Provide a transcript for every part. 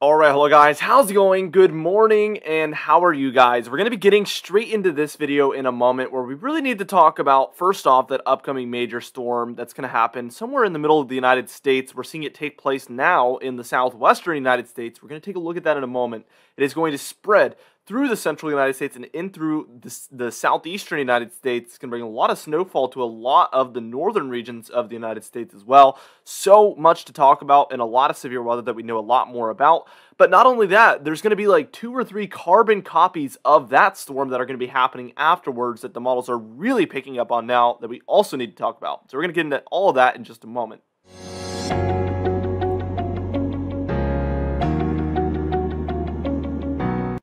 Alright, hello guys, how's it going? Good morning, and how are you guys? We're going to be getting straight into this video in a moment where we really need to talk about, first off, that upcoming major storm that's going to happen somewhere in the middle of the United States. We're seeing it take place now in the southwestern United States. We're going to take a look at that in a moment. It is going to spread through the central United States and in through the southeastern United States. It's going to bring a lot of snowfall to a lot of the northern regions of the United States as well. So much to talk about and a lot of severe weather that we know a lot more about. But not only that, there's going to be like 2 or 3 carbon copies of that storm that are going to be happening afterwards that the models are really picking up on now that we also need to talk about. So we're going to get into all of that in just a moment.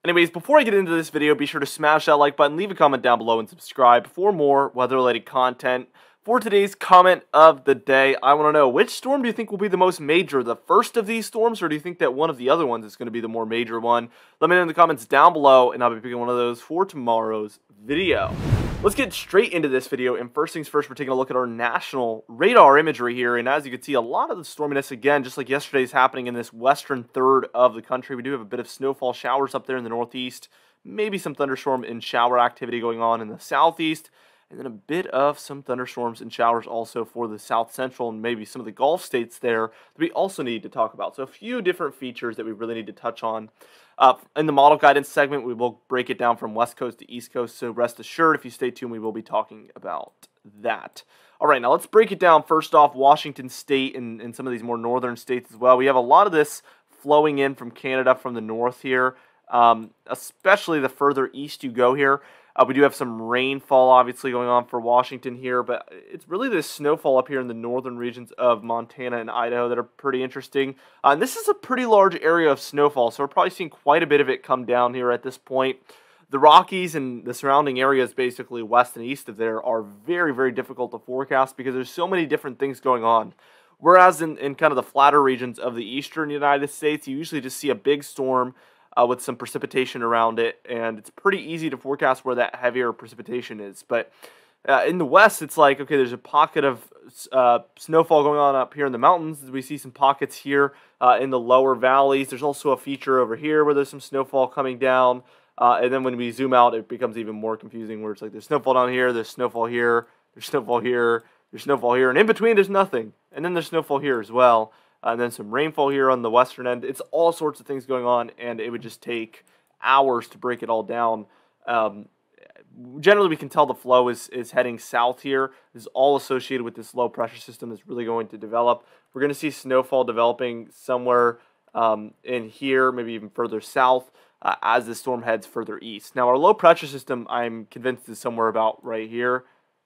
Anyways, before I get into this video, be sure to smash that like button, leave a comment down below, and subscribe for more weather-related content. For today's comment of the day, I want to know, which storm do you think will be the most major? The first of these storms, or do you think that one of the other ones is going to be the more major one? Let me know in the comments down below, and I'll be picking one of those for tomorrow's video. Let's get straight into this video, and first things first, we're taking a look at our national radar imagery here, and as you can see, a lot of the storminess, again, just like yesterday, is happening in this western third of the country. We do have a bit of snowfall showers up there in the northeast, maybe some thunderstorm and shower activity going on in the southeast, and then a bit of some thunderstorms and showers also for the south central and maybe some of the Gulf states there that we also need to talk about. So a few different features that we really need to touch on. In the model guidance segment, we will break it down from west coast to east coast, so rest assured, if you stay tuned, we will be talking about that. All right, now let's break it down. First off, Washington State and some of these more northern states as well. We have a lot of this flowing in from Canada from the north here, especially the further east you go here. We do have some rainfall, obviously, going on for Washington here, but it's really this snowfall up here in the northern regions of Montana and Idaho that are pretty interesting. And this is a pretty large area of snowfall, so we're probably seeing quite a bit of it come down here at this point. The Rockies and the surrounding areas, basically west and east of there, are very, very difficult to forecast because there's so many different things going on. Whereas in kind of the flatter regions of the eastern United States, you usually just see a big storm with some precipitation around it, and it's pretty easy to forecast where that heavier precipitation is. But in the west, it's like, okay, there's a pocket of snowfall going on up here in the mountains. We see some pockets here in the lower valleys. There's also a feature over here where there's some snowfall coming down, and then when we zoom out, it becomes even more confusing, where it's like there's snowfall down here, there's snowfall here, there's snowfall here, there's snowfall here, and in between there's nothing, and then there's snowfall here as well. And then some rainfall here on the western end. It's all sorts of things going on, and it would just take hours to break it all down. Generally, we can tell the flow is heading south here. This is all associated with this low pressure system that's really going to develop. We're going to see snowfall developing somewhere in here, maybe even further south, as the storm heads further east. Now, our low pressure system, I'm convinced, is somewhere about right here.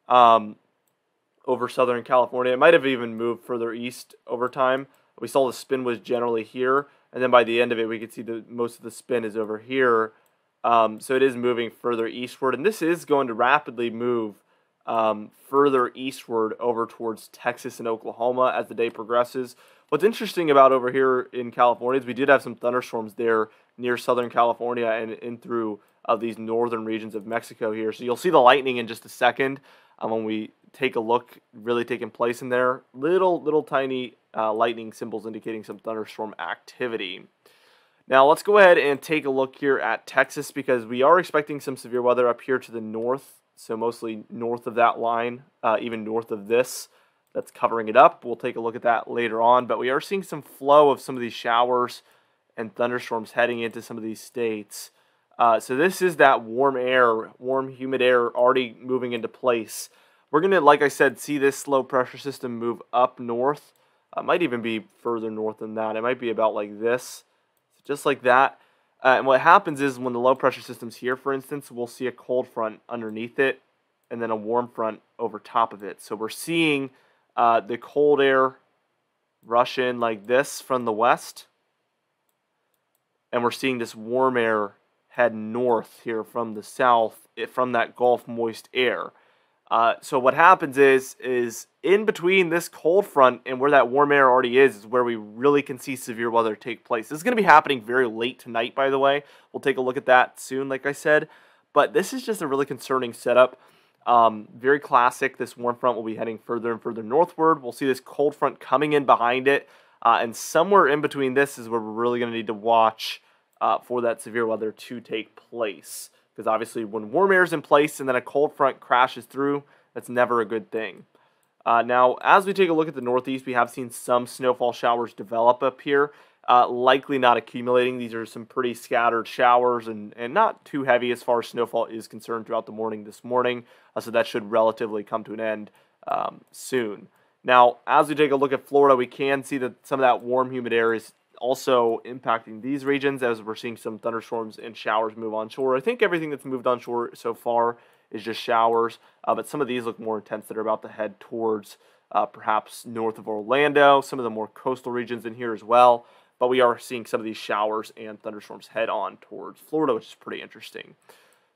Over southern California. It might have even moved further east over time. We saw the spin was generally here, and then by the end of it, we could see most of the spin is over here. So it is moving further eastward, and this is going to rapidly move further eastward over towards Texas and Oklahoma as the day progresses. What's interesting about over here in California is we did have some thunderstorms there near southern California and in through these northern regions of Mexico here. So you'll see the lightning in just a second when we take a look, really taking place in there. Little tiny lightning symbols indicating some thunderstorm activity. Now let's go ahead and take a look here at Texas, because we are expecting some severe weather up here to the north, so mostly north of that line, even north of this that's covering it up. We'll take a look at that later on, but we are seeing some flow of some of these showers and thunderstorms heading into some of these states. So this is that warm air, warm humid air already moving into place. We're going to, like I said, see this low pressure system move up north. It might even be further north than that. It might be about like this, just like that. And what happens is when the low pressure system's here, for instance, we'll see a cold front underneath it and then a warm front over top of it. So we're seeing the cold air rush in like this from the west, and we're seeing this warm air head north here from the south, from that Gulf moist air. So what happens is in between this cold front and where that warm air already is where we really can see severe weather take place. This is going to be happening very late tonight, by the way. We'll take a look at that soon, like I said. But this is just a really concerning setup. Very classic. This warm front will be heading further and further northward. We'll see this cold front coming in behind it. And somewhere in between this is where we're really going to need to watch for that severe weather to take place. Because obviously when warm air is in place and then a cold front crashes through, that's never a good thing. Now, as we take a look at the northeast, we have seen some snowfall showers develop up here. Likely not accumulating. These are some pretty scattered showers and not too heavy as far as snowfall is concerned throughout the morning this morning. So that should relatively come to an end soon. Now, as we take a look at Florida, we can see that some of that warm, humid air is also impacting these regions as we're seeing some thunderstorms and showers move onshore. I think everything that's moved onshore so far is just showers, but some of these look more intense that are about to head towards perhaps north of Orlando, some of the more coastal regions in here as well. But we are seeing some of these showers and thunderstorms head on towards Florida, which is pretty interesting.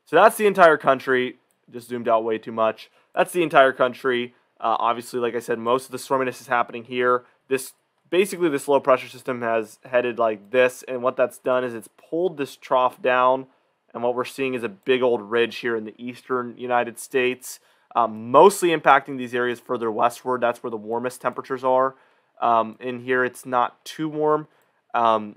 So that's the entire country. Just zoomed out way too much. That's the entire country. Obviously, like I said, most of the storminess is happening here. Basically, this low pressure system has headed like this, and what that's done is it's pulled this trough down, and what we're seeing is a big old ridge here in the eastern United States, mostly impacting these areas further westward. That's where the warmest temperatures are. In here, it's not too warm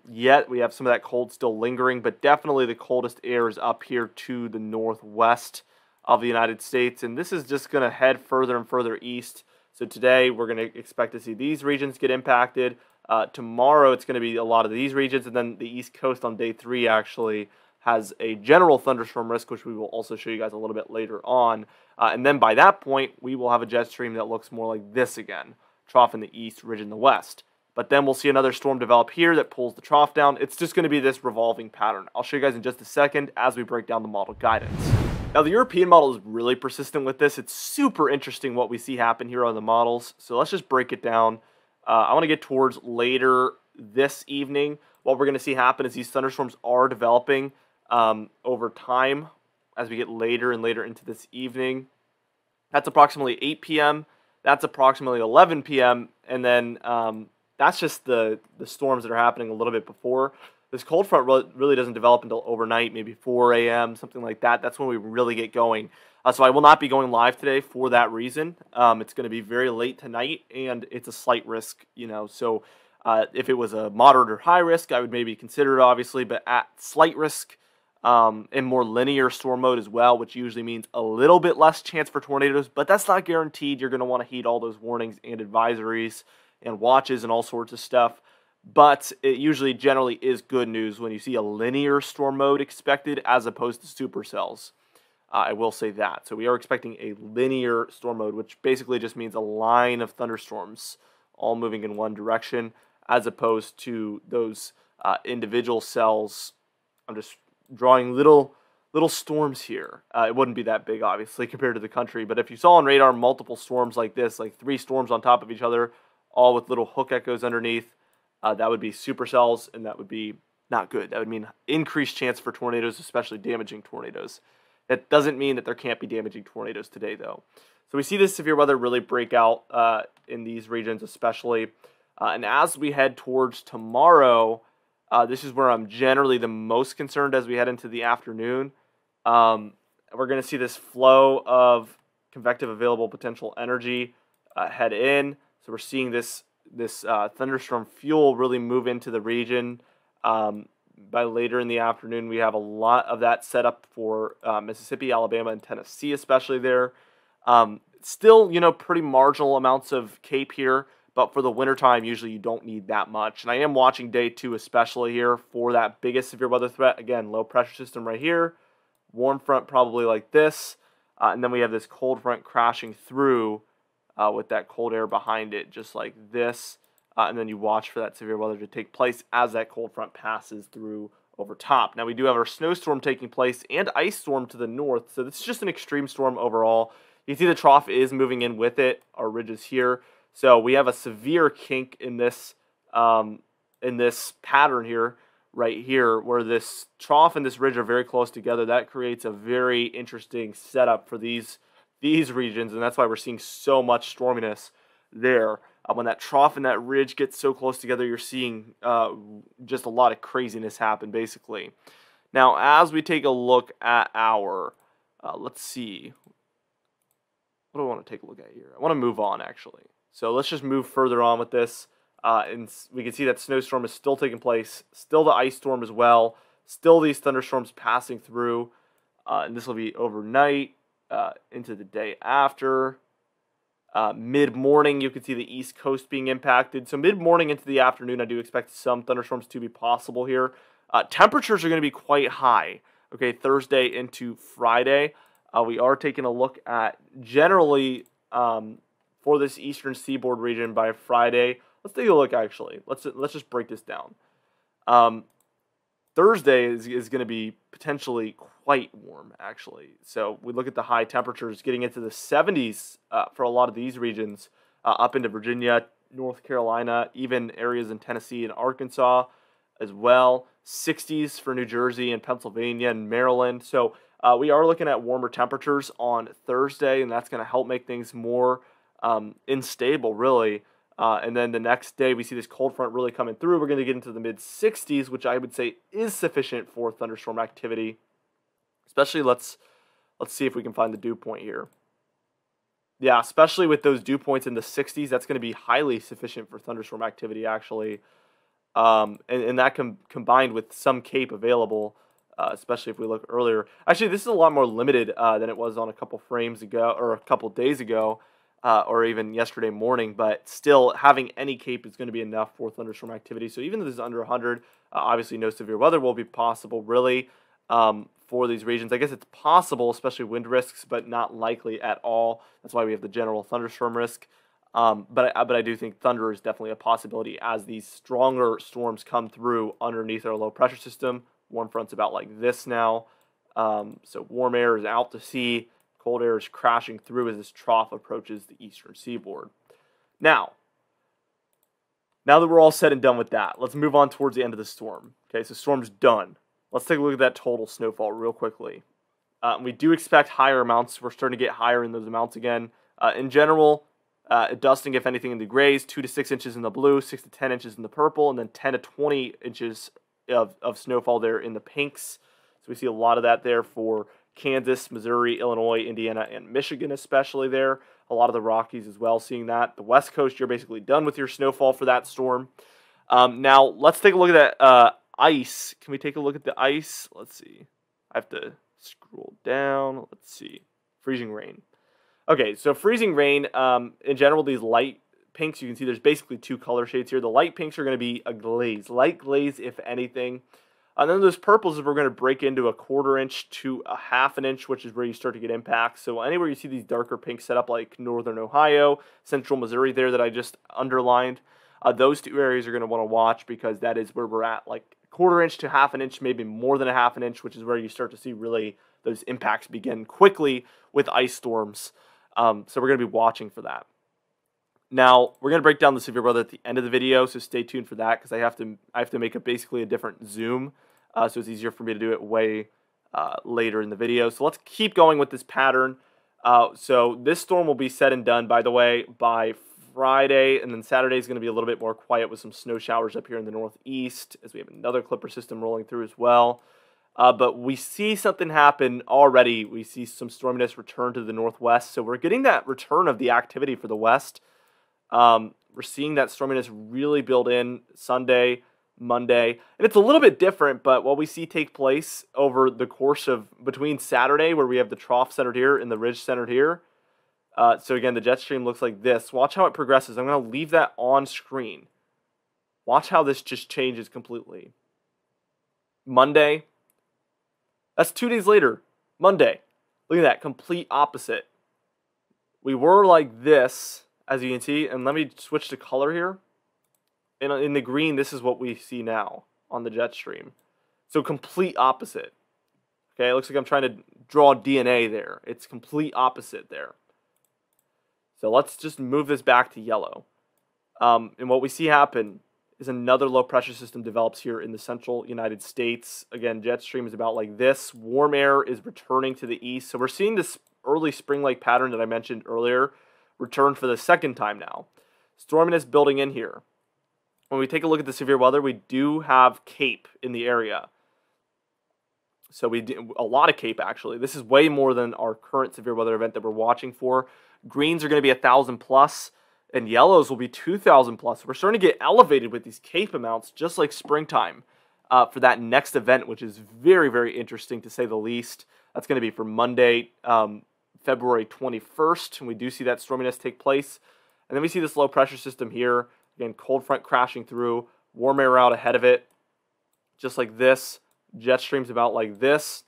yet. We have some of that cold still lingering, but definitely the coldest air is up here to the northwest of the United States, and this is just going to head further and further east. So today we're going to expect to see these regions get impacted. Tomorrow it's going to be a lot of these regions, and then the East Coast on day 3 actually has a general thunderstorm risk, which we will also show you guys a little bit later on. And then by that point, we will have a jet stream that looks more like this again, trough in the east, ridge in the west. But then we'll see another storm develop here that pulls the trough down. It's just going to be this revolving pattern. I'll show you guys in just a second as we break down the model guidance. Now, the European model is really persistent with this. It's super interesting what we see happen here on the models. So let's just break it down. I want to get towards later this evening. What we're going to see happen is these thunderstorms are developing over time as we get later and later into this evening. That's approximately 8 p.m. That's approximately 11 p.m. And then that's just the storms that are happening a little bit before. This cold front really doesn't develop until overnight, maybe 4 a.m., something like that. That's when we really get going. So I will not be going live today for that reason. It's going to be very late tonight, and it's a slight risk, So if it was a moderate or high risk, I would maybe consider it, obviously. But at slight risk, in more linear storm mode as well, which usually means a little bit less chance for tornadoes. But that's not guaranteed. You're going to want to heed all those warnings and advisories and watches and all sorts of stuff. But it usually generally is good news when you see a linear storm mode expected as opposed to supercells. I will say that. So we are expecting a linear storm mode, which basically just means a line of thunderstorms all moving in one direction as opposed to those individual cells. I'm just drawing little storms here. It wouldn't be that big, obviously, compared to the country. But if you saw on radar multiple storms like this, like 3 storms on top of each other, all with little hook echoes underneath, that would be supercells, and that would be not good. That would mean increased chance for tornadoes, especially damaging tornadoes. That doesn't mean that there can't be damaging tornadoes today, though. So we see this severe weather really break out in these regions especially. And as we head towards tomorrow, this is where I'm generally the most concerned as we head into the afternoon. We're going to see this flow of convective available potential energy head in. So we're seeing this thunderstorm fuel really move into the region. By later in the afternoon, we have a lot of that set up for Mississippi, Alabama, and Tennessee, especially there. Still, pretty marginal amounts of CAPE here, but for the wintertime, usually you don't need that much. And I am watching day 2 especially here for that biggest severe weather threat. Again, low pressure system right here, warm front probably like this, and then we have this cold front crashing through with that cold air behind it, just like this. And then you watch for that severe weather to take place as that cold front passes through over top. Now, we do have our snowstorm taking place and ice storm to the north, so this is just an extreme storm overall. You see the trough is moving in with it, our ridges here. So we have a severe kink in this pattern here, right here, where this trough and this ridge are very close together. That creates a very interesting setup for these regions, and that's why we're seeing so much storminess there. When that trough and that ridge get so close together, you're seeing just a lot of craziness happen, basically. Now, as we take a look at our, let's see, what do I want to take a look at here? I want to move on, actually. So let's just move further on with this. And we can see that snowstorm is still taking place, still the ice storm as well, still these thunderstorms passing through, and this will be overnight into the day after. Mid-morning, you can see the East Coast being impacted. So mid-morning into the afternoon, I do expect some thunderstorms to be possible here. Temperatures are going to be quite high, okay, Thursday into Friday. We are taking a look at generally for this eastern seaboard region by Friday. Let's take a look, actually. Let's just break this down. Thursday is going to be potentially quite warm, actually. So we look at the high temperatures getting into the 70s for a lot of these regions, up into Virginia, North Carolina, even areas in Tennessee and Arkansas as well. 60s for New Jersey and Pennsylvania and Maryland. So we are looking at warmer temperatures on Thursday, and that's going to help make things more unstable, really. And then the next day, we see this cold front really coming through. We're going to get into the mid-60s, which I would say is sufficient for thunderstorm activity. Especially, let's see if we can find the dew point here. Yeah, especially with those dew points in the 60s, that's going to be highly sufficient for thunderstorm activity, actually. And that combined with some CAPE available, especially if we look earlier. Actually, this is a lot more limited than it was on a couple frames ago or a couple days ago. Or even yesterday morning, but still having any CAPE is going to be enough for thunderstorm activity. So even though this is under 100, obviously no severe weather will be possible really for these regions. I guess it's possible, especially wind risks, but not likely at all. That's why we have the general thunderstorm risk. But I do think thunder is definitely a possibility as these stronger storms come through underneath our low pressure system. Warm front's about like this now. So warm air is out to sea. Cold air is crashing through as this trough approaches the eastern seaboard. Now that we're all said and done with that, let's move on towards the end of the storm. Okay, so storm's done. Let's take a look at that total snowfall real quickly. We do expect higher amounts. We're starting to get higher in those amounts again. In general, dusting, if anything, in the grays, 2 to 6 inches in the blue, 6 to 10 inches in the purple, and then 10 to 20 inches of snowfall there in the pinks. So we see a lot of that there for Kansas, Missouri, Illinois, Indiana, and Michigan especially there. A lot of the Rockies as well seeing that. The West Coast, you're basically done with your snowfall for that storm. Now, let's take a look at that ice. Can we take a look at the ice? Let's see. I have to scroll down. Let's see. Freezing rain. Okay, so freezing rain, in general, these light pinks, you can see there's basically two color shades here. The light pinks are going to be a glaze. Light glaze, if anything. And then those purples is we're going to break into a 1/4 inch to a 1/2 inch, which is where you start to get impacts. So anywhere you see these darker pinks set up like northern Ohio, central Missouri there that I just underlined, those two areas are going to want to watch because that is where we're at, like 1/4 inch to 1/2 inch, maybe more than a 1/2 inch, which is where you start to see really those impacts begin quickly with ice storms. So we're going to be watching for that. Now, we're going to break down the severe weather at the end of the video, so stay tuned for that because I have to make basically a different zoom, so it's easier for me to do it way later in the video. So let's keep going with this pattern. So this storm will be said and done, by the way, by Friday, and then Saturday is going to be a little bit more quiet with some snow showers up here in the northeast as we have another clipper system rolling through as well. But we see something happen already. We see some storminess return to the northwest, so we're getting that return of the activity for the west. We're seeing that storminess really build in Sunday, Monday, and it's a little bit different, but what we see take place over the course of between Saturday, where we have the trough centered here and the ridge centered here. So again, the jet stream looks like this. Watch how it progresses. I'm going to leave that on screen. Watch how this just changes completely. Monday. That's 2 days later. Monday. Look at that. Complete opposite. We were like this, as you can see, and let me switch to color here. In the green, this is what we see now on the jet stream. So complete opposite. Okay, it looks like I'm trying to draw DNA there. It's complete opposite there. So let's just move this back to yellow. And what we see happen is another low pressure system develops here in the central United States. Again, jet stream is about like this. Warm air is returning to the east. So we're seeing this early spring-like pattern that I mentioned earlier return for the second time now. Storminess building in here. When we take a look at the severe weather, we do have CAPE in the area. So we do a lot of CAPE, actually. This is way more than our current severe weather event that we're watching for. Greens are going to be 1,000 plus, and yellows will be 2,000 plus. We're starting to get elevated with these CAPE amounts, just like springtime, for that next event, which is very, very interesting to say the least. That's going to be for Monday, February 21st, and we do see that storminess take place. And then we see this low pressure system here. Again, cold front crashing through, warm air out ahead of it, just like this. Jet streams about like this.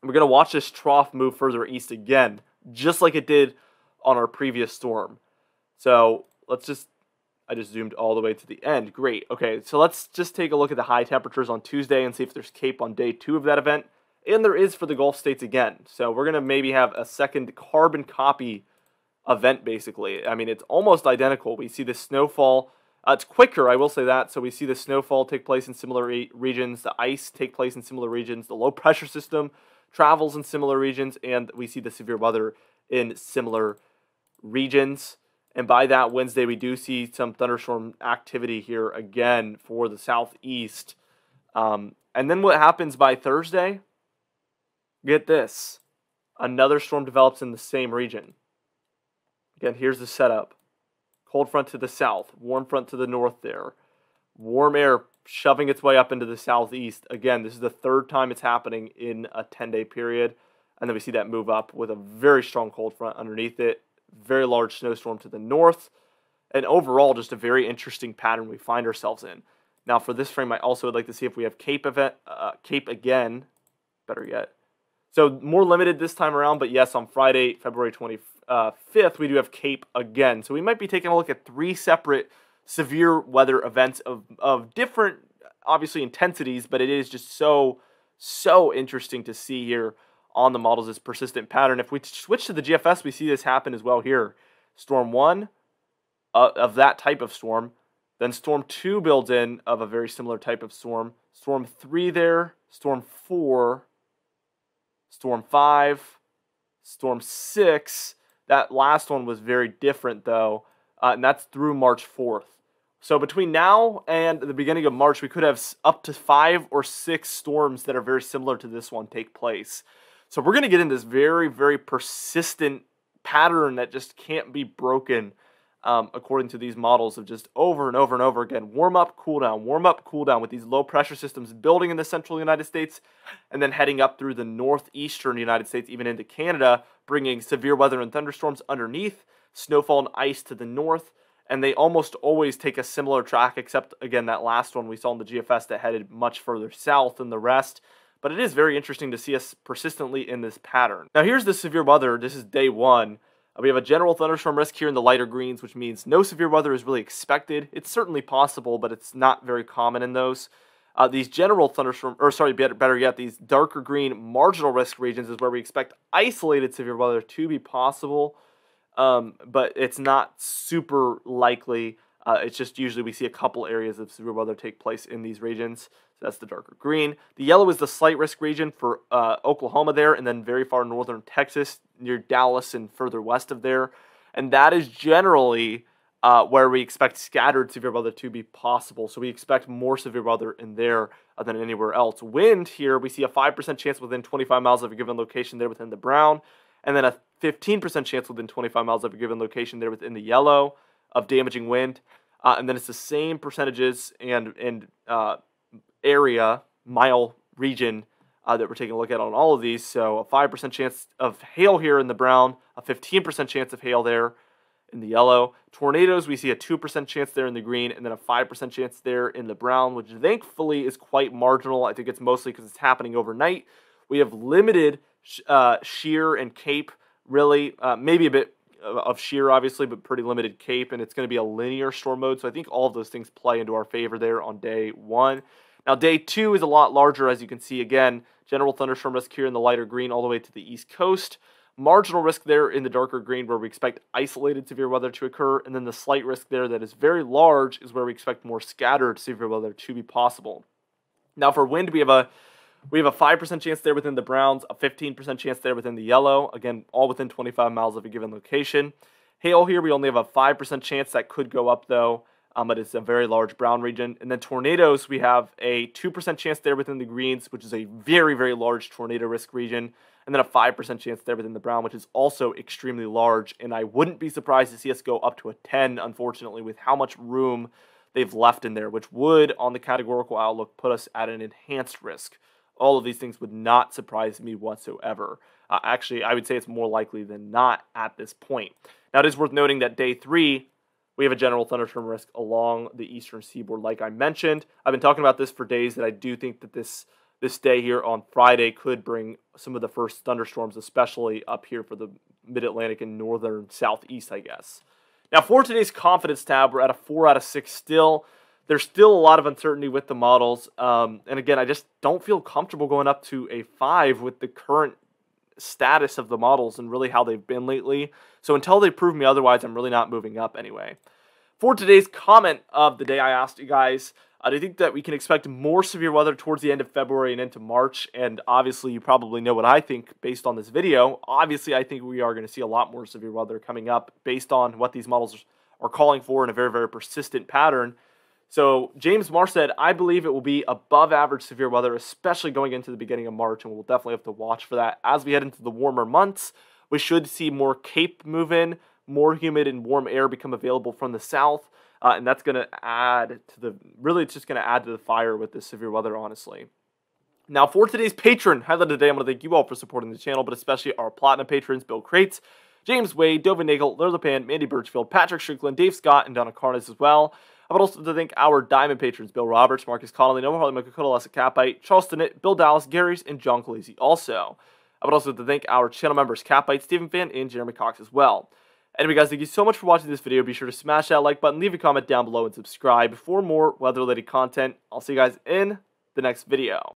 And we're going to watch this trough move further east again, just like it did on our previous storm. So let's just, I just zoomed all the way to the end. Great. Okay, so let's just take a look at the high temperatures on Tuesday and see if there's CAPE on day 2 of that event. And there is for the Gulf states again. So we're going to maybe have a second carbon copy event, basically. I mean, it's almost identical. We see the snowfall. It's quicker, I will say that. So we see the snowfall take place in similar regions. The ice take place in similar regions. The low pressure system travels in similar regions. And we see the severe weather in similar regions. And by that Wednesday, we do see some thunderstorm activity here again for the southeast. And then what happens by Thursday? Get this. Another storm develops in the same region. Again, here's the setup. Cold front to the south. Warm front to the north there. Warm air shoving its way up into the southeast. Again, this is the 3rd time it's happening in a 10-day period. And then we see that move up with a very strong cold front underneath it. Very large snowstorm to the north, and overall just a very interesting pattern we find ourselves in. Now for this frame, I also would like to see if we have CAPE again, better yet. So more limited this time around, but yes, on Friday, February 25th, we do have CAPE again. So we might be taking a look at 3 separate severe weather events of different, obviously, intensities, but it is just so interesting to see here on the models, this persistent pattern. If we switch to the GFS, we see this happen as well here. Storm 1 of that type of storm. Then Storm 2 builds in of a very similar type of storm. Storm 3 there. Storm 4. Storm 5. Storm 6. That last one was very different, though. And that's through March 4th. So between now and the beginning of March, we could have up to 5 or 6 storms that are very similar to this one take place. So we're going to get in this very, very persistent pattern that just can't be broken, according to these models, of just over and over and over again. Warm up, cool down with these low pressure systems building in the central United States and then heading up through the northeastern United States, even into Canada, bringing severe weather and thunderstorms underneath, snowfall and ice to the north. And they almost always take a similar track, except, again, that last one we saw in the GFS that headed much further south than the rest. But it is very interesting to see us persistently in this pattern. Now here's the severe weather. This is day 1. We have a general thunderstorm risk here in the lighter greens, which means no severe weather is really expected. It's certainly possible, but it's not very common in those. These general thunderstorm, or sorry, better yet, these darker green marginal risk regions is where we expect isolated severe weather to be possible, but it's not super likely. It's just usually we see a couple areas of severe weather take place in these regions. So that's the darker green. The yellow is the slight risk region for Oklahoma there, and then very far northern Texas near Dallas and further west of there. And that is generally where we expect scattered severe weather to be possible. So we expect more severe weather in there than anywhere else. Wind here, we see a 5% chance within 25 miles of a given location there within the brown, and then a 15% chance within 25 miles of a given location there within the yellow of damaging wind. And then it's the same percentages and area, mile region that we're taking a look at on all of these. So a 5% chance of hail here in the brown, a 15% chance of hail there in the yellow. Tornadoes, we see a 2% chance there in the green, and then a 5% chance there in the brown, which thankfully is quite marginal. I think it's mostly because it's happening overnight. We have limited shear and CAPE, really, maybe a bit of shear, obviously, but pretty limited CAPE, and it's going to be a linear storm mode. So I think all of those things play into our favor there on day 1. Now, day 2 is a lot larger, as you can see. Again, general thunderstorm risk here in the lighter green all the way to the east coast. Marginal risk there in the darker green where we expect isolated severe weather to occur. And then the slight risk there that is very large is where we expect more scattered severe weather to be possible. Now, for wind, we have a 5% chance there within the browns, a 15% chance there within the yellow. Again, all within 25 miles of a given location. Hail here, we only have a 5% chance. That could go up, though. but it's a very large brown region. And then tornadoes, we have a 2% chance there within the greens, which is a very, very large tornado risk region. And then a 5% chance there within the brown, which is also extremely large. And I wouldn't be surprised to see us go up to a 10, unfortunately, with how much room they've left in there, which would, on the categorical outlook, put us at an enhanced risk. All of these things would not surprise me whatsoever. Actually, I would say it's more likely than not at this point. Now, it is worth noting that day 3, we have a general thunderstorm risk along the eastern seaboard, like I mentioned. I've been talking about this for days, that I do think that this day here on Friday could bring some of the first thunderstorms, especially up here for the mid-Atlantic and northern southeast, I guess. Now, for today's confidence tab, we're at a 4 out of 6 still. There's still a lot of uncertainty with the models. And again, I just don't feel comfortable going up to a 5 with the current status of the models and really how they've been lately. So until they prove me otherwise, I'm really not moving up anyway. For today's comment of the day, I asked you guys, do you think that we can expect more severe weather towards the end of February and into March? And obviously, you probably know what I think based on this video. Obviously, I think we are going to see a lot more severe weather coming up based on what these models are calling for in a very, very persistent pattern. So James Marr said, I believe it will be above average severe weather, especially going into the beginning of March, and we'll definitely have to watch for that. As we head into the warmer months, we should see more Cape move in, more humid and warm air become available from the south, and that's going to add to the, really it's just going to add to the fire with this severe weather, honestly. Now, for today's patron highlight of the day, I'm going to thank you all for supporting the channel, but especially our Platinum patrons, Bill Crates, James Wade, Dovin Nagel, Larry LePan, Mandy Birchfield, Patrick Strickland, Dave Scott, and Donna Carnes as well. I would also like to thank our Diamond patrons, Bill Roberts, Marcus Connolly, Noah Harley, Michael Cuddle, Lessa Capite, Charles Stinnett, Bill Dallas, Gary's, and John Khaleesi also. I would also like to thank our channel members, Capite, Stephen Fan, and Jeremy Cox as well. Anyway, guys, thank you so much for watching this video. Be sure to smash that like button, leave a comment down below, and subscribe for more weather-related content. I'll see you guys in the next video.